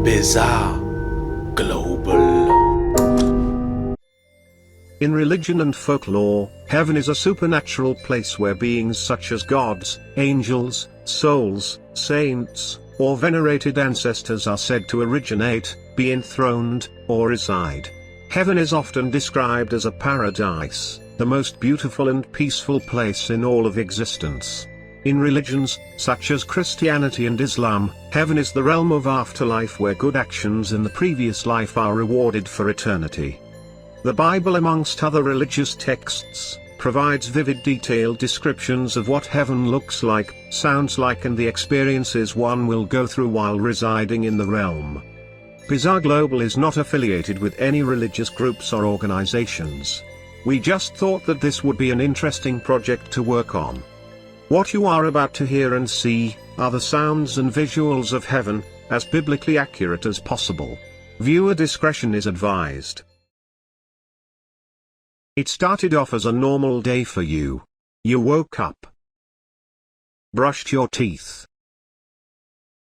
Bizarre Global. In religion and folklore, heaven is a supernatural place where beings such as gods, angels, souls, saints, or venerated ancestors are said to originate, be enthroned, or reside. Heaven is often described as a paradise, the most beautiful and peaceful place in all of existence. In religions, such as Christianity and Islam, heaven is the realm of afterlife where good actions in the previous life are rewarded for eternity. The Bible, amongst other religious texts, provides vivid detailed descriptions of what heaven looks like, sounds like, and the experiences one will go through while residing in the realm. Bizarre Global is not affiliated with any religious groups or organizations. We just thought that this would be an interesting project to work on. What you are about to hear and see are the sounds and visuals of heaven, as biblically accurate as possible. Viewer discretion is advised. It started off as a normal day for you. You woke up, brushed your teeth,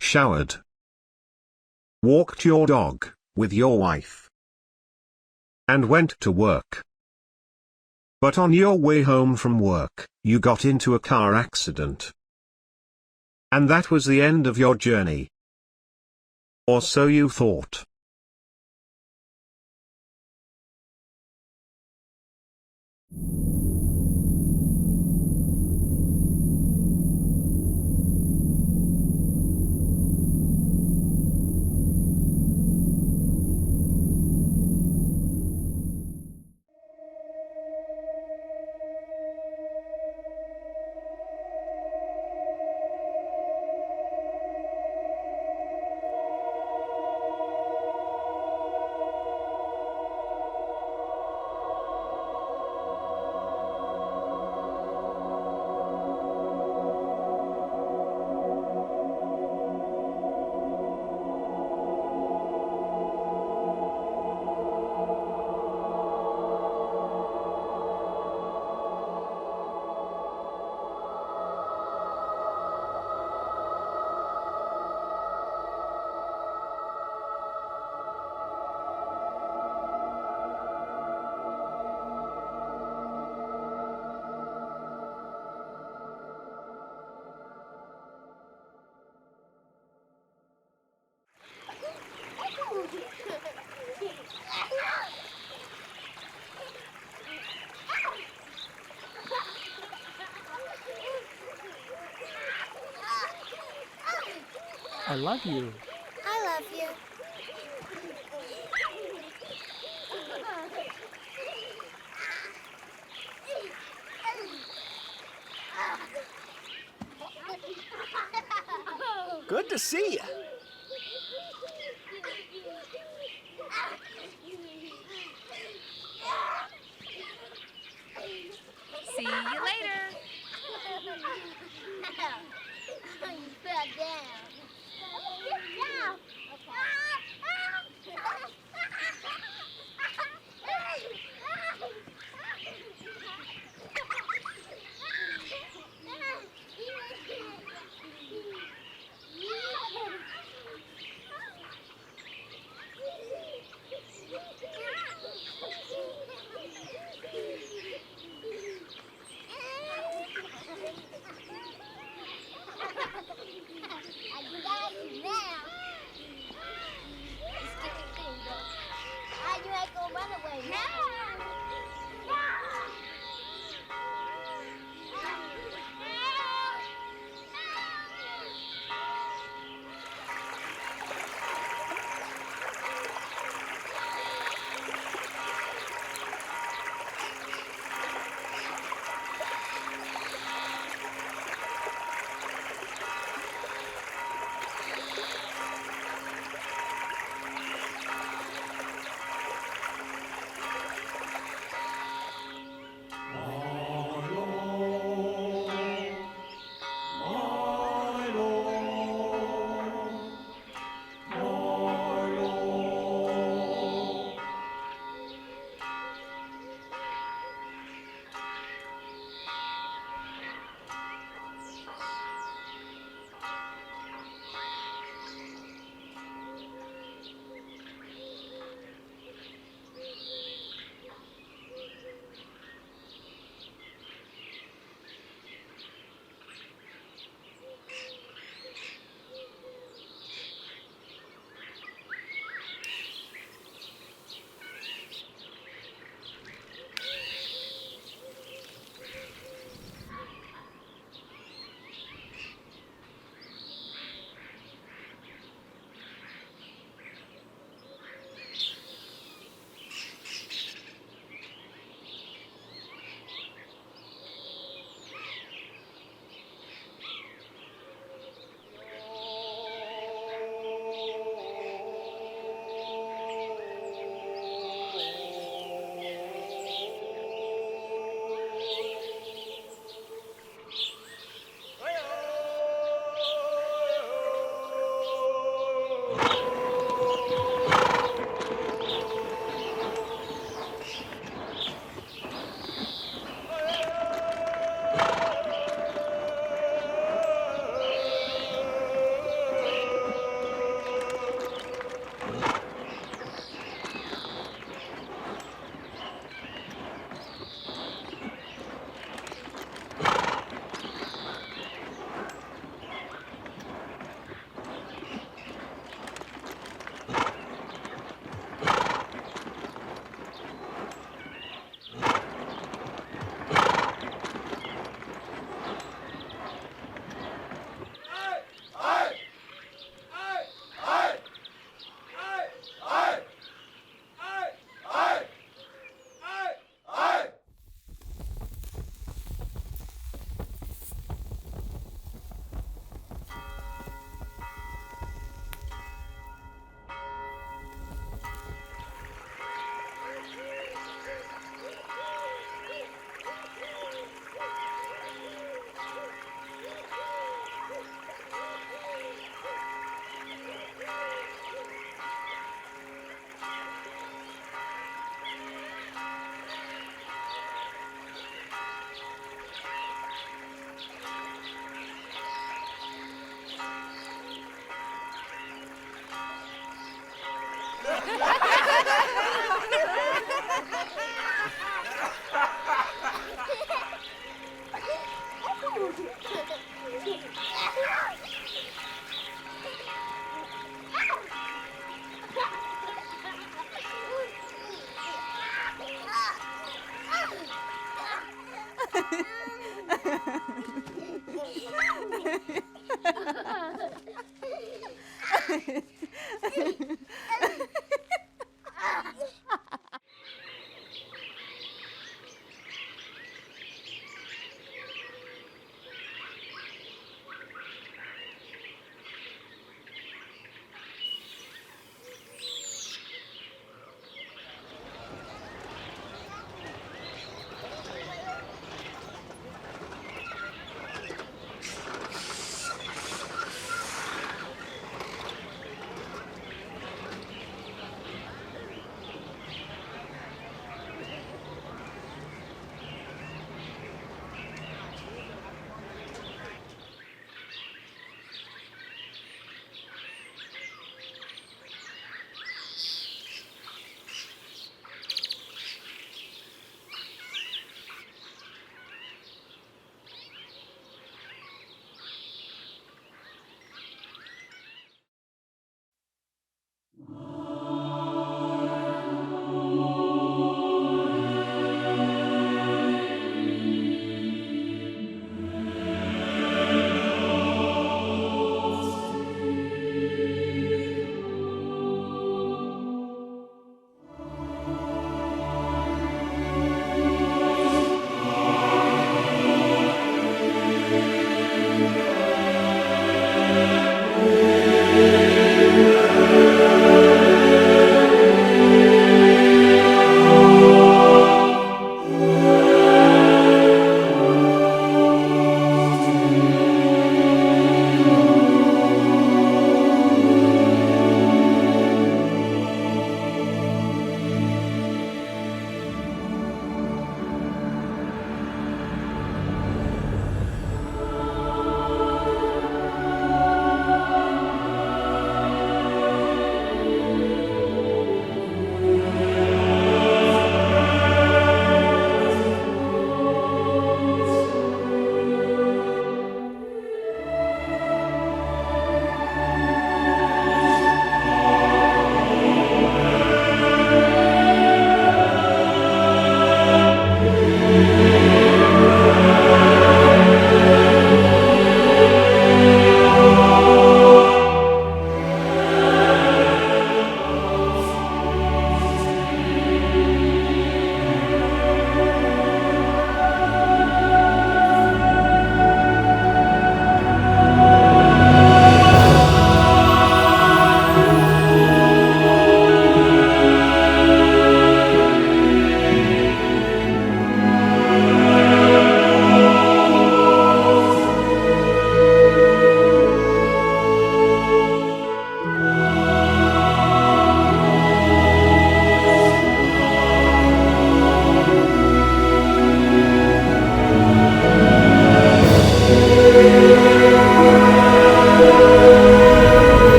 showered, walked your dog with your wife, and went to work. But on your way home from work, you got into a car accident. And that was the end of your journey. Or so you thought. I love you. I love you. Good to see you. See you later. You fell down. Down.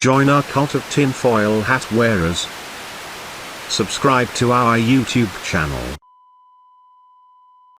Join our cult of tinfoil hat wearers. Subscribe to our YouTube channel.